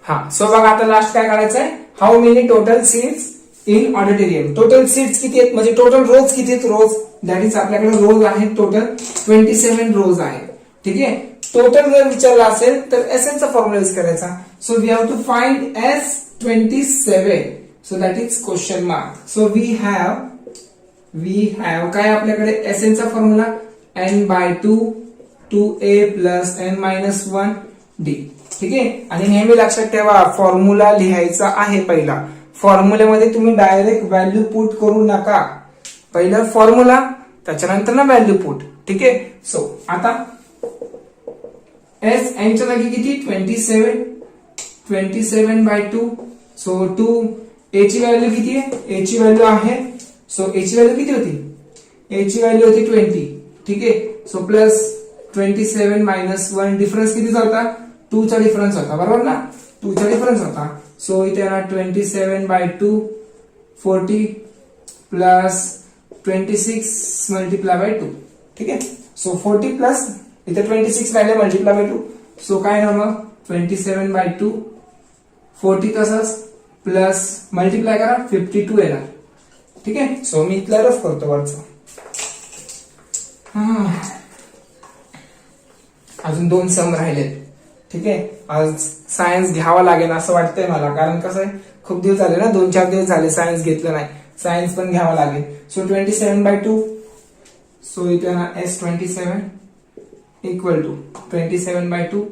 हा, सो बघा आता लास्ट काय करायचं आहे, how many total seats in auditorium. Total seats किती आहेत म्हणजे टोटल रोज किती आहेत, रोज दॅट इज आपल्याकडे रोज आहेत टोटल 27 रोज आहेत. ठीक आहे, टोटल जर विचारला असेल तर एसएन चा फॉर्म्युला यूज करायचा. So we have to find S27. So that is question mark. So we have काय आपल्याकडे एसएन चा फॉर्म्युला n/2 2a + n-1d. ठीक आहे, आणि नेहमी लक्षात ठेवा फॉर्म्युला लिहायचा आहे पहिला. फॉर्म्युल्यामध्ये तुम्ही डायरेक्ट व्हॅल्यू पुट करू नका, पहिलं फॉर्म्युला त्याच्यानंतर ना व्हॅल्यू पुट. ठीक आहे, सो आता एस एन च्या जागी किती 27/2. सो 2 ए ची व्हॅल्यू किती आहे, ए ची व्हॅल्यू आहे, सो ए ची व्हॅल्यू किती होती, ए ची व्हॅल्यू होती 20. ठीक आहे, सो प्लस 27 - 1 डिफरन्स कितीचा होता, 2 चा डिफरन्स होता, बरोबर ना, 2 चा डिफरन्स होता. सो इथे ना 27/2 40 प्लस 26 मल्टिप्लाय बाय 2. ठीक आहे, सो 40 प्लस इथे 26 राहिले मल्टिप्लाय बाय 2. सो काय ना मग 27/2 40 तसंच प्लस मल्टिप्लाय करा 52 येणार. ठीक आहे, सो मी इथला रफ करतो वरचा. अजून 2 सम राहिलेत. ठीक आहे, आज सायन्स घ्यावा लागेल असं वाटतंय मला, कारण कसं आहे खूप दिवस झाले ना, 2-4 दिवस झाले सायन्स घेतलं नाही, सायन्स पण घ्यावा लागेल. सो 27/2. सो इथे ना S27 equal to 27/2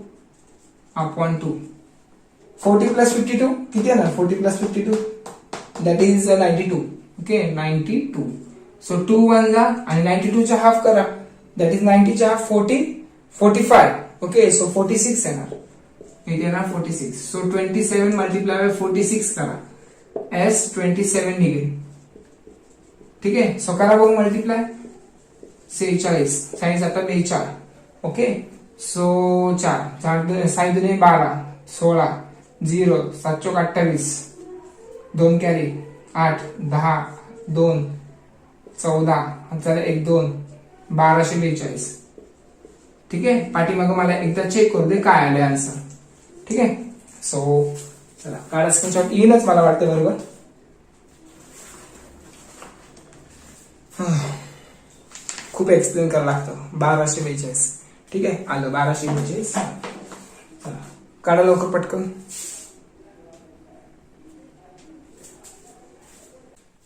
upon 2. 40 plus 52 किती आहे ना, 40 plus 52 that is 92. Okay, 92. So 2 1 जा आणि 92 चा हाफ करा, दॅट इज 90 चा हाफ 40 45. ओके, सो 46 येणार, इथे येणार 46. सो 27 मल्टिप्लाय बाय 46 करा, S27 निघेल. ठीक आहे, सो करा बघू मल्टिप्लाय 46 साईज आता 42. ओके, सो 4 साई 2 12 16 0 7 28 2 कॅरी 8 10 2 14 चला 1 2 1242. ठीक आहे, पाठीमागं मला एकदा चेक करू दे काय आले आन्सर. ठीक आहे, सो चला काढा स्क्रीनशॉट, येईलच मला वाटतं बरोबर. खूप एक्सप्लेन करावं लागतं. 1242. ठीक आहे, आलं 1242. काढा लवकर पटकन.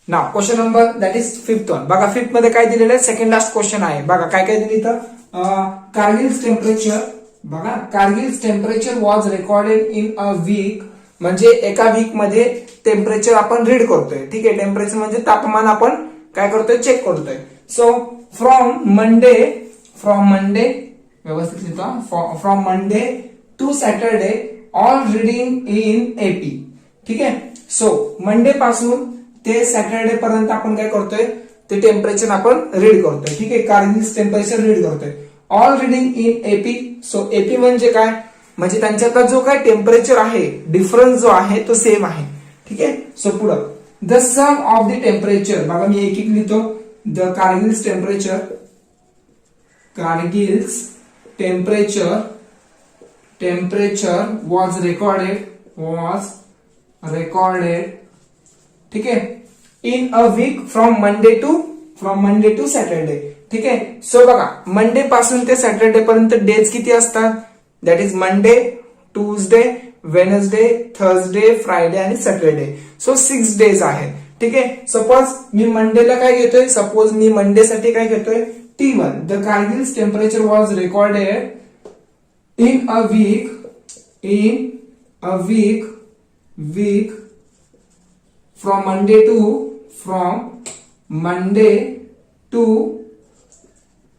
नाव question number that is 5th one. बघा 5th मध्ये काय दिलेलं आहे, सेकंड लास्ट क्वेश्चन आहे. बघा काय काय दिली इथं, कारगिल्स टेम्परेचर. बघा Kargil's temperature was recorded in a week. म्हणजे एका वीक मध्ये टेम्परेचर आपण रीड करतोय. ठीक आहे, टेम्परेचर म्हणजे तापमान आपण काय करतोय, चेक करतोय. सो फ्रॉम मंडे व्यवस्थित लिहितो, from Monday to Saturday all reading in AP. ठीक आहे, सो मंडे पासून ते सॅटरडे पर्यंत आपण काय करतोय, ते टेम्परेचर आपण रीड करतोय. ठीक आहे, कारगिल्स टेम्परेचर रीड करतोय. All reading in AP. So AP म्हणजे काय, म्हणजे त्यांच्यातला जो काय टेम्परेचर आहे, डिफरन्स जो आहे तो सेम आहे. ठीक आहे, सो पुढं the sum of the temperature. बघा मी एक लिहितो, the Kargil's temperature was recorded. ठीक आहे, in a week from Monday to Saturday. ठीक आहे, सो बघा मंडे पासून ते सॅटरडे पर्यंत डेज किती असतात, that is Monday, Tuesday, Wednesday, Thursday, Friday आणि सॅटरडे. सो 6 डेज आहेत. ठीक आहे, सपोज मी मंडेला काय घेतोय, सपोज मी मंडे साठी काय घेतोय T1. The Kargil's temperature was recorded in a week from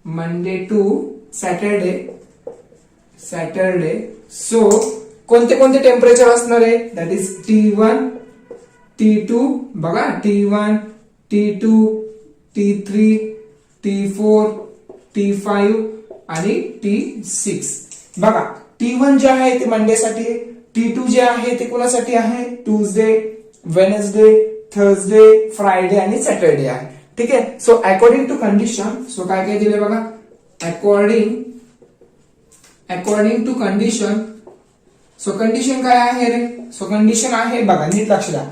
Monday to Saturday. So कोणते कोणते टेम्परेचर असणार आहे, दॅट इज T1 T2. बघा T1 T2 T3 T4 T5 आणि T6. बघा T1 जे आहे ते मंडे साठी, T2 जे आहे ते कोणासाठी आहे, ट्यूजडे, वेनसडे, थर्सडे, फ्रायडे आणि सॅटरडे आहे. ठीक आहे, so according to condition. So काय काय दिले बघा, according to condition. So condition काय आहे रे, सो कंडिशन आहे बघा, नीट लक्ष द्या.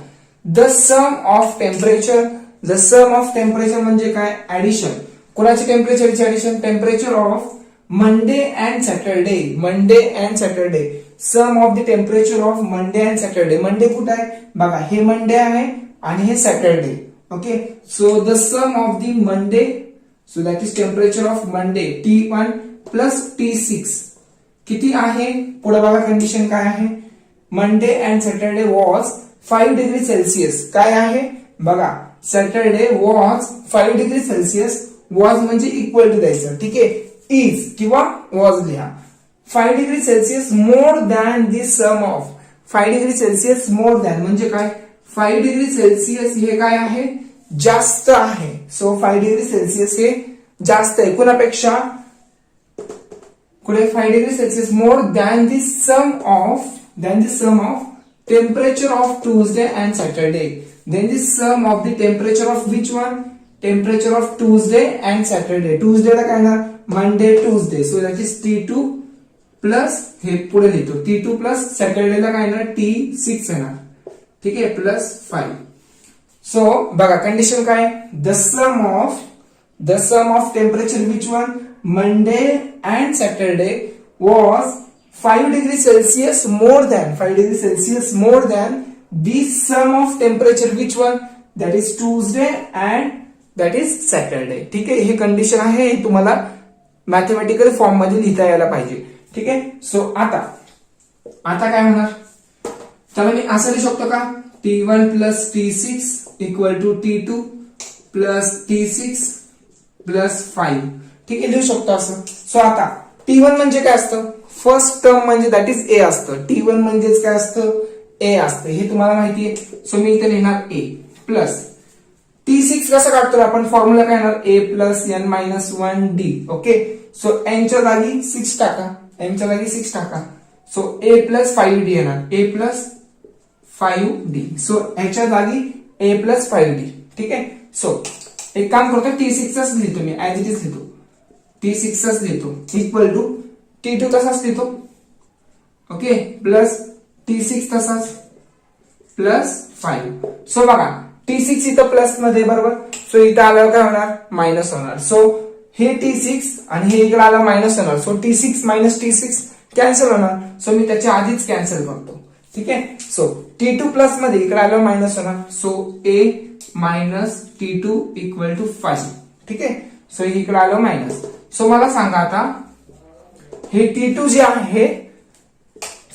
The sum of temperature, the sum of temperature म्हणजे काय, ऍडिशन. कोणाची टेम्परेचरची addition, temperature of Monday and Saturday, Monday and Saturday. Sum of the temperature of Monday and Saturday. Monday कुठे आहे बघा, हे मंडे आहे आणि हे Saturday. Okay, so the sum of the Monday, so that is temperature of Monday T1 plus T6 किती आहे, पुढे बघा कंडिशन काय आहे. Monday and Saturday was 5 degree Celsius. काय आहे बघा, Saturday was 5 degree Celsius. Was म्हणजे इक्वल टू द्यायचं, ठीक आहे. इज किंवा वॉज लिहा. 5 degree Celsius more than the sum of. 5 degree Celsius more than म्हणजे काय, 5 डिग्री सेल्सिअस हे काय आहे, जास्त आहे. सो 5 डिग्री सेल्सिअस हे जास्त आहे कुणापेक्षा, कुठे 5 degree Celsius more than the sum of, temperature of Tuesday and Saturday. Then the sum of the temperature of which one, temperature of Tuesday and Saturday. ट्यूजडेला काय येणार, Monday Tuesday. So that is T2 plus, हे पुढे लिहितो T2 plus सॅटरडेला काय येणार, T6 येणार, ठीक आहे, प्लस 5. सो बघा कंडिशन काय, the sum of temperature which one, Monday and Saturday was 5 degree Celsius more than, 5 degree Celsius more than the sum of temperature which one, that is Tuesday and that is Saturday. ठीक आहे, हे condition आहे, हे तुम्हाला mathematical form मध्ये लिहिता यायला पाहिजे. ठीक आहे, सो आता काय होणार, चला मी असं लिहू शकतो का, T1 plus T6 equal to T2 plus T6 plus 5. ठीक आहे, लिहू शकतो असं. सो आता T1 म्हणजे काय असतं, फर्स्ट टर्म म्हणजे दॅट इज A असतं. T1 म्हणजेच काय असतं, A असतं, हे तुम्हाला माहिती आहे. सो मी इथे लिहिणार A प्लस T6 कसं काढतो आपण, फॉर्म्युला काय येणार, A plus N minus 1D. Okay, so N च्या जागी 6 टाका, N च्या जागी 6 टाका. सो A प्लस 5D येणार, A प्लस 5D. सो ह्याच्या जागी A प्लस 5D. ठीक आहे, सो एक काम करतो, T6च लिहितो मी, ऍज इट इज लिहितो, T6च लिहितो इक्वल टू T2 तसाच लिहितो. ओके, प्लस T6 तसाच प्लस 5. सो बघा T6 इथं प्लस मध्ये बरोबर, सो इथं आल्यावर काय होणार, मायनस होणार. सो हे T6 आणि हे इकडे आला मायनस होणार. So T6 minus T6 cancel होणार. सो मी त्याच्या आधीच कॅन्सल करतो. ठीक आहे, सो T2 प्लस मध्ये इकडे आल्यावर मायनस होणार. So A minus T2 equal to 5. ठीक आहे, सो इकडे आलं मायनस. सो मला सांगा आता हे T2 जे आहे,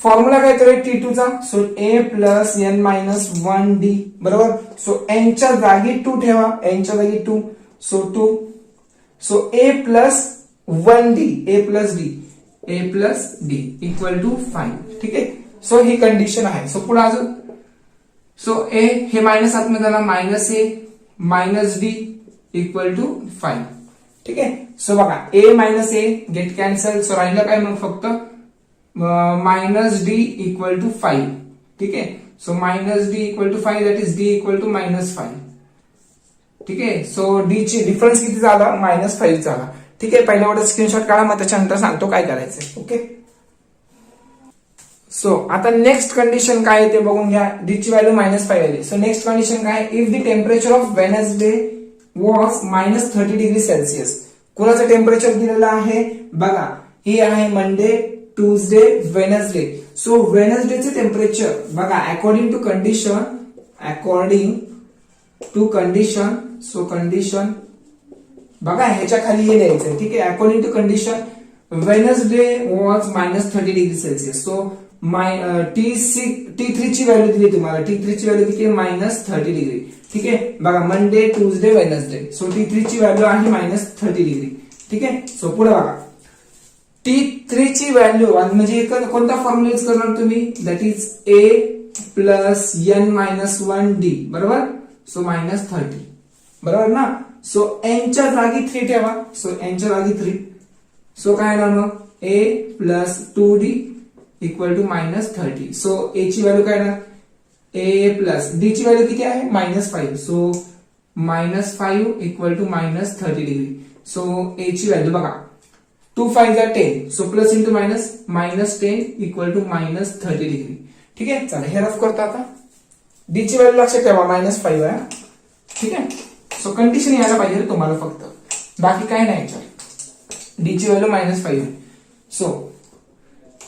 फॉर्म्युला काय तर T2 चा, so A plus N minus 1D बरोबर. सो N च्या जागी 2 ठेवा, N च्या जागी 2, so 2. So A plus 1D, A plus D equal to 5. ठीक आहे, सो ही कंडिशन आहे. सो पुढे अजून, सो A हे मायनस आतमध्ये झाला, minus A minus D equal to 5. ठीक आहे, सो बघा A minus A get cancel. So राहिलं काय मग फक्त मायनस D इक्वल टू 5. ठीक आहे, so minus D equal to 5 that is D equal to minus 5. ठीक आहे, सो D ची डिफरन्स किती झाला, मायनस 5 झाला. ठीक आहे, पहिल्या वेळेस स्क्रीनशॉट काढा, मग त्याच्यानंतर सांगतो काय करायचं. ओके, सो आता नेक्स्ट कंडिशन काय आहे ते बघून घ्या. D ची व्हॅल्यू मायनस 5 आली. सो नेक्स्ट कंडिशन काय, if the temperature of Wednesday was minus 30 degree Celsius. कुणाचं टेम्परेचर दिलेलं आहे बघा, हे आहे मंडे, ट्यूजडे, वेनसडे. सो वेनसडेचे टेम्परेचर बघा, according to condition, so condition बघा ह्याच्या खाली हे लिहायचंय. ठीक आहे, according to condition Wednesday was minus 30 degree Celsius. So T3 ची व्हॅल्यू दिली तुम्हाला, T3 ची व्हॅल्यू किती, मायनस 30 डिग्री. ठीक आहे, बघा Monday, Tuesday, Wednesday. So T3 ची व्हॅल्यू आहे मायनस 30 डिग्री. ठीक आहे, सो पुढे बघा T3 ची व्हॅल्यू म्हणजे कोणता फॉर्म्युला यूज करणार तुम्ही, that is A plus N minus 1D बरोबर. सो मायनस 30 बरोबर ना. सो N च्या जागी 3 ठेवा, सो N च्या जागी 3. सो काय येणार मग, A plus 2D equal to minus 30. So A ची व्हॅल्यू काय येणार, A प्लस D ची व्हॅल्यू किती आहे, minus 5. So minus 5 equal to minus 30 degree. So A ची व्हॅल्यू बघा, 2 5 10. So plus into minus, minus 10 equal to minus 30 degree. ठीक आहे, चला हे रफ करतो आता. डी ची व्हॅल्यू लक्षात ठेवा -5 आहे. ठीक आहे, सो कंडिशन यायला पाहिजे तुम्हाला फक्त, बाकी काय नाही याच्यात. डी ची व्हॅल्यू -5 आहे. सो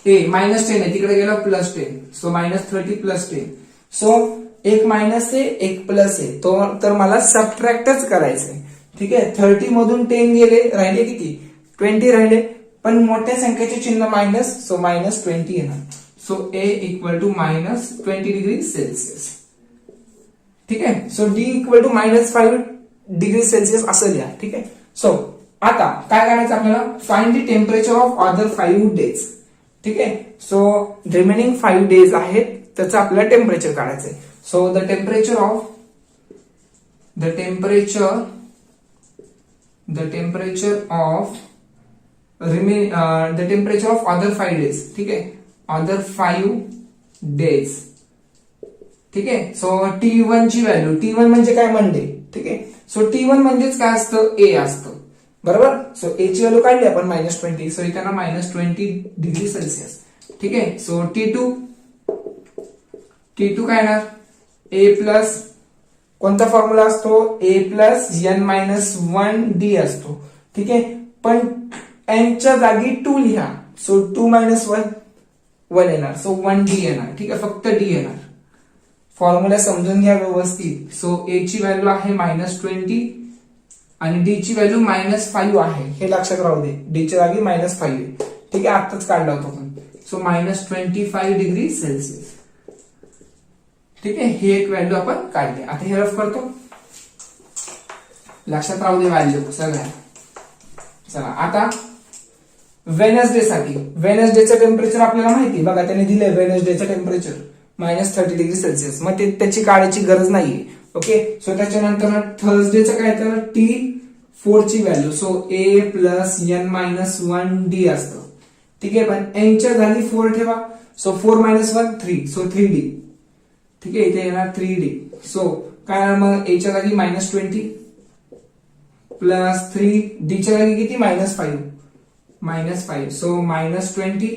ए -10 आहे, तिकडे गेला +10, सो -30 + 10. सो एक मायनस आहे एक प्लस आहे, तो तर मला सबट्रॅक्टच करायचंय. ठीक आहे, 30 मधून 10 गेले, राहिले किती 20 राहिले, पण मोठ्या संख्येचे चिन्ह मायनस, सो -20 येणार. So A equal to -20 degree Celsius. ठीक आहे, so D equal to -5 degree Celsius असं लिहा. ठीक आहे, सो आता काय करायचं आपल्याला, find the temperature of other 5 days. ठीक आहे, सो रिमेनिंग 5 डेज आहेत, त्याचं आपल्याला टेम्परेचर काढायचंय. So the temperature of other 5 days. ठीक आहे, अदर 5 डेज. ठीक आहे, सो T1 ची व्हॅल्यू, T1 म्हणजे काय मंडे. ठीक आहे, सो T1 म्हणजेच काय असतं, ए असतं, बरोबर. सो ए ची व्हॅल्यू काढली आपण -20, सो इथं -20 डिग्री सेल्सिअस. ठीक आहे, सो T2 काय येणार, ए प्लस कोणता फॉर्म्युला असतो, ए प्लस n-1 d असतो. ठीक आहे, पण n च्या जागी 2 लिहा, सो 2 - 1 येणार, सो 1d येणार. ठीक आहे, फक्त d येणार. फॉर्म्युला समजून घ्या व्यवस्थित. सो ए ची व्हॅल्यू आहे -20 आणि डी ची व्हॅल्यू -5 आहे, हे लक्षात राहू दे. डी च्या जागी -5 आहे. ठीक आहे, आताच काढला होता आपण. So -25 degree Celsius. ठीक आहे, ही एक व्हॅल्यू आपण काढली. आता हे रफ करतो, लक्षात राहू दे व्हॅल्यू सगळ्या. चला आता वेनसडे साठी, वेनसडेचं टेम्परेचर आपल्याला माहिती, बघा त्याने दिलंय वेनसडेचं टेम्परेचर -30 डिग्री सेल्सिअस. मग ते त्याची काढायची गरज नाहीये. ओके, सो त्याच्यानंतर थर्सडेचं काय तर T4 ची व्हॅल्यू, सो ए प्लस n-1 d असतं. ठीक आहे, पण n च्या जागी 4 ठेवा, सो 4 - 1 3, सो 3d. ठीक आहे, इथे येणार 3d. सो काय मग ए च्या जागी -20 प्लस 3, डी च्या जागी किती -5, सो -20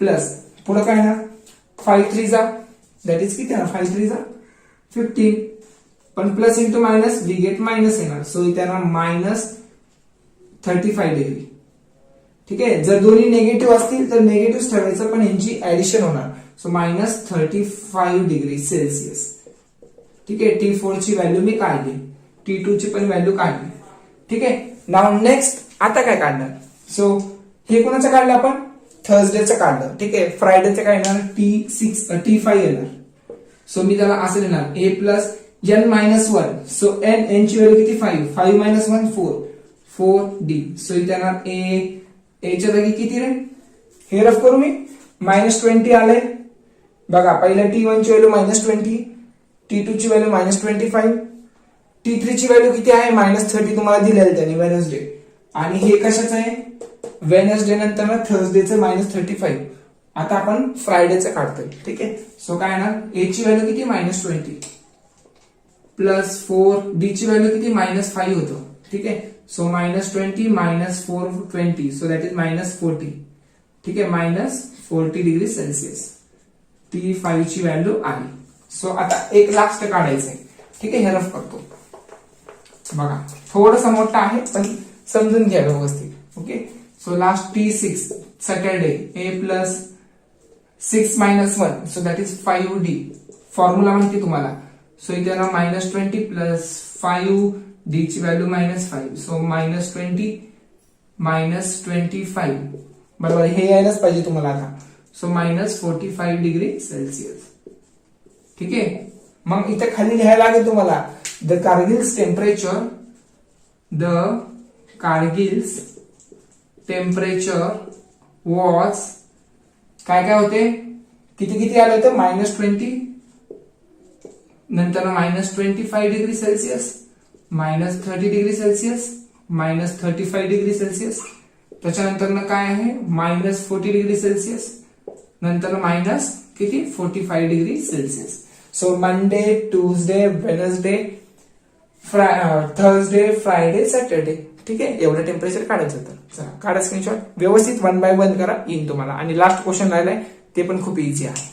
प्लस पुढे काय ना 5 3 जा, दॅट इज किती ना 5 3 जा 15, पण plus into minus we get minus येणार. सो इथे येणार -35 डिग्री. ठीक आहे, जर दोन्ही निगेटिव्ह असतील तर निगेटिव्ह ठेवायचं, पण यांची ऍडिशन होणार. So -35 degree Celsius. ठीक आहे, T4 ची व्हॅल्यू मी काढली, T2 ची पण व्हॅल्यू काढली. ठीक आहे, नाउ नेक्स्ट आता काय काढणार. सो हे कोणाचं काढलं आपण, थर्सडेचं काढलं. ठीक आहे, फ्रायडेचं काय येणार T5 येणार. सो मी त्याला असं लिहिणार ए प्लस n-1, सो n ची व्हॅल्यू किती 5 - 1 4d. सो इथे येणार ए च्या जागी किती रे, हे रफ करू मी, -20 आले. बघा पहिल्या T1 ची व्हॅल्यू -20, T2 ची व्हॅल्यू -25, T3 ची व्हॅल्यू किती आहे -30 तुम्हाला दिलेलं त्याने वेनसडे. आणि हे कशाचं आहे, वेनसडे नंतर थर्सडेचं -35. आता आपण फ्रायडेचं काढतोय. ठीक आहे, सो काय येणार, ए ची व्हॅल्यू किती -20 प्लस 4, डी ची व्हॅल्यू किती -5 होतं. ठीक आहे, सो -20 - 4 20, सो दॅट इज -40. ठीक आहे, -40 डिग्री सेल्सिअस T5 ची व्हॅल्यू आली. सो आता एक लास्ट काढायचंय. ठीक आहे, हे रफ करतो. बघा थोडंसं मोठं आहे, पण समजून घ्या व्यवस्थित. Okay, so last T6 Saturday A plus 6 - 1, so that is 5d. Formula माहिती तुम्हाला. सो इथे -20 प्लस 5, डी ची व्हॅल्यू -5, सो -20 -25. बरोबर, हे यायलाच पाहिजे तुम्हाला आता. So -45 degree Celsius. ठीक आहे, मग इथे खाली लिहायला लागेल तुम्हाला द कारगिल्स टेम्परेचर वॉज काय होते, किती आलं होतं -20, नंतर -25 degree Celsius, -30 degree Celsius, -35 degree Celsius, त्याच्यानंतर काय आहे -40 डिग्री सेल्सिअस, नंतर किती 45 degree Celsius. So Monday, Tuesday, Wednesday, Thursday, Friday, Saturday. ठीक आहे, एवढं टेम्परेचर काढायचं होतं. चला काढा स्क्रीनशॉट, व्यवस्थित 1 by 1 करा, येईल तुम्हाला. आणि लास्ट क्वेश्चन राहिलाय ते पण खूप इझी आहे.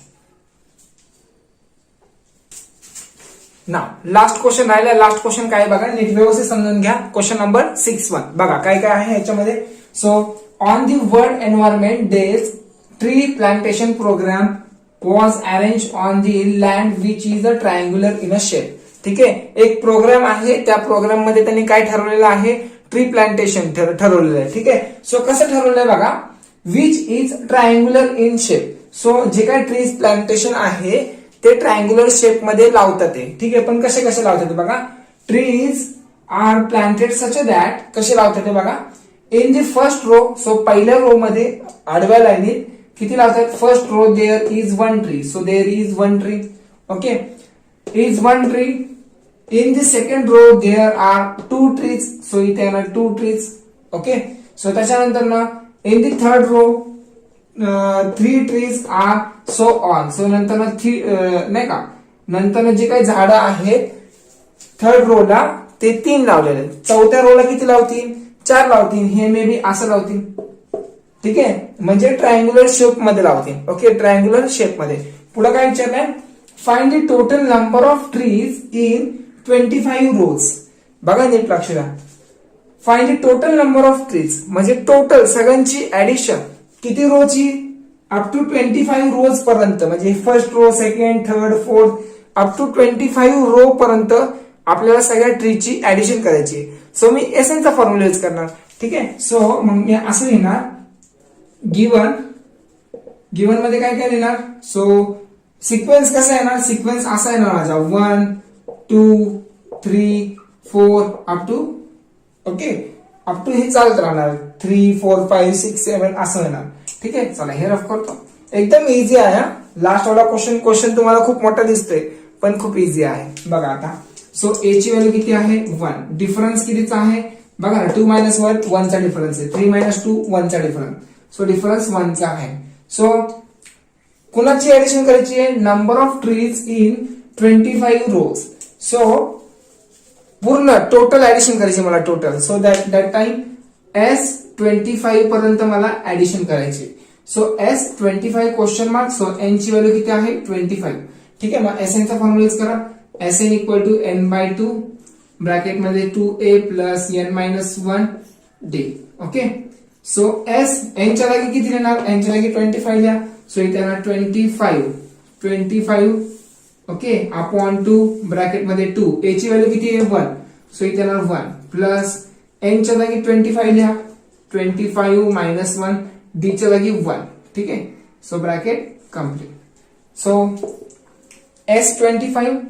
ना लास्ट क्वेश्चन राहिला. लास्ट क्वेश्चन काय बघा, नीट व्यवस्थित समजून घ्या. क्वेश्चन नंबर 6-1 बघा काय काय आहे याच्यामध्ये. So on the world environment days tree plantation programme was arrange on the land which is a triangular in a shape. ठीक आहे, एक प्रोग्राम आहे, त्या प्रोग्राम मध्ये त्यांनी काय ठरवलेलं आहे, ट्री प्लांटेशन ठरवलेलं आहे. ठीक आहे, सो कसं ठरवलंय बघा, which is triangular in shape. So जे काय ट्रीज प्लांटेशन आहे ते ट्रायंग्युलर शेप मध्ये लावतात ते. ठीक आहे, पण कसे कसे लावतात बघा, trees are planted such that, कसे लावतात ते बघा, in the first row. So पहिल्या रो मध्ये आडव्या लाईनीत किती लावतात, first row there is one tree. So there is one tree. Okay, is one tree. In the second row there are two trees. So इथे येणार टू ट्रीज. ओके, सो त्याच्यानंतर ना in the third row 3 trees are so on. So नंतर नाही का, नंतर जे काही झाडं आहेत थर्ड रोला ते 3 लावलेले. चौथ्या रोला किती लावतील, 4 लावतील. हे मे बी असं लावतील. ठीक आहे, म्हणजे ट्रायंग्युलर शेप मध्ये लावतील. ओके, ट्रायंग्युलर शेप मध्ये. पुढे काय विचारलंय, find the total number of trees in 25 rows. बघा नीट लक्ष द्या. Find the total number of trees म्हणजे टोटल सगळ्यांची ऍडिशन किती रोची, अप टू 25 रोज पर्यंत. म्हणजे first row, second, third, fourth up to 25 row पर्यंत आपल्याला सगळ्या ट्रीची ऍडिशन करायची. सो मी एसएनचा फॉर्म्युला यूज करणार. ठीक आहे, सो मग मी असं लिहिणार, गिवन मध्ये काय काय लिहिणार. सो सिक्वेन्स कसा येणार, सिक्वेन्स असा येणार माझा 1 2 3 4 up to. Okay, up to हे चालत राहणार 3 4 5 6 7 असं येणार. ठीक आहे, चला हे रफ करतो. एकदम इझी आहे. लास्ट वाला क्वेश्चन तुम्हाला खूप मोठा दिसतोय पण खूप इझी आहे. बघा आता, सो ए ची व्हॅल्यू किती आहे 1. डिफरन्स कितीचा आहे बघा ना, 2 - 1 1 चा डिफरन्स आहे. 3 - 2 1 चा डिफरन्स. सो डिफरन्स 1 चा आहे. सो कुणाची ऍडिशन करायची आहे, number of trees in 25 rows. So पूर्ण टोटल ऍडिशन करायची मला, total. So that time S25 पर्यंत मला ऍडिशन करायची. सो S25 question mark. So N ची व्हॅल्यू किती आहे 25. ठीक आहे, मग एसएन चा फॉर्म्युला यूज करा. Sn equal to n/2 bracket मध्ये 2a plus n-1 d. Okay, so S N च्या जागी किती येणार, एन च्या जागी 25 लिहा. सो इथे येणार 25 ओके अपॉन 2 ब्रॅकेट मध्ये 2. ए ची व्हॅल्यू किती आहे 1. सो इथे येणार 1 प्लस एन च्या जागी 25 लिहा. 25 - 1 डी च्या जागी 1. ठीक आहे, so bracket complete. So S25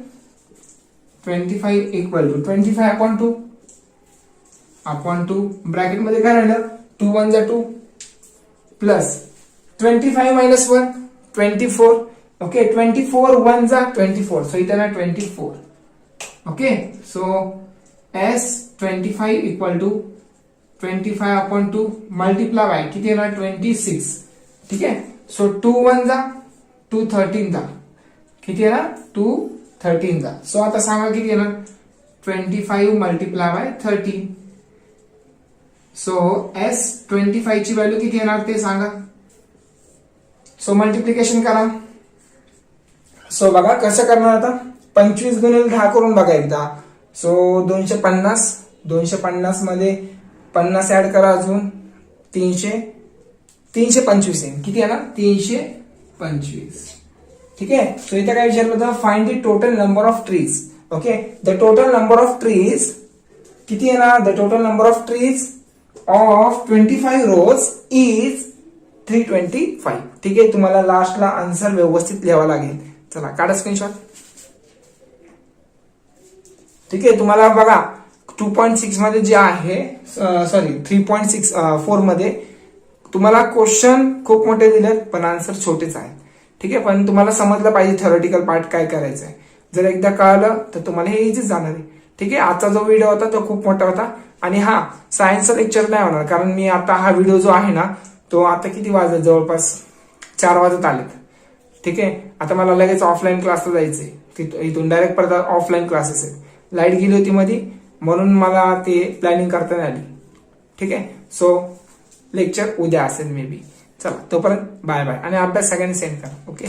equal to 25 upon 2 bracket मध्ये काय राहिलं 2 1 जा 2 प्लस 25 - 1 24. ओके, 24 1 जा 24. सो इथे ना 24. Okay, so S25 equal to 25 upon 2 multiply by किती येणार 26. ठीक आहे, सो 2 1 जा 2 13 जा किती येणार 2 13 जा. सो आता सांगा किती येणार 25 मल्टिप्लाय बाय 13. सो S25 ची व्हॅल्यू किती येणार ते सांगा. सो मल्टिप्लिकेशन करा. सो बघा कसं करणार आता, 25 गुणिले 10 करून बघा एकदा. सो 250 मध्ये 50 ऍड करा, अजून 325 येईल. किती येणार 325. ठीक आहे, सो इथे काय विचारलं होतं, find the total number of trees. Okay, the total number of trees किती येणार, the total number of trees of 25 rows is 325. ठीक आहे, तुम्हाला लास्टला आन्सर व्यवस्थित लिहावा लागेल. चला काढा स्क्रीनशॉट. ठीक आहे, तुम्हाला बघा 2.6 मध्ये जे आहे, सॉरी 3.64 मध्ये तुम्हाला क्वेश्चन खूप मोठे दिलेत पण आन्सर छोटेच आहेत. ठीक आहे, पण तुम्हाला समजलं पाहिजे थेरोटिकल पार्ट काय करायचं आहे. जर एकदा कळलं तर तुम्हाला हे इझी जाणार आहे. ठीक आहे, आजचा जो व्हिडिओ होता तो खूप मोठा होता. आणि हा सायन्सचा लेक्चर नाही होणार, कारण मी आता हा व्हिडिओ जो आहे ना तो आता किती वाजत, जवळपास 4 वाजत आलेत. ठीक आहे, आता मला लगेच ऑफलाईन क्लासला जायचंय. इथून डायरेक्ट परत ऑफलाईन क्लासेस आहेत. लाईट गेली होती मध्ये म्हणून मला ते प्लॅनिंग करता नाही आली. ठीक आहे, सो लेक्चर उद्या असेल मे बी. चला तोपर्यंत बाय बाय आणि अभ्यास सगळ्यांनी सेंड करा. ओके.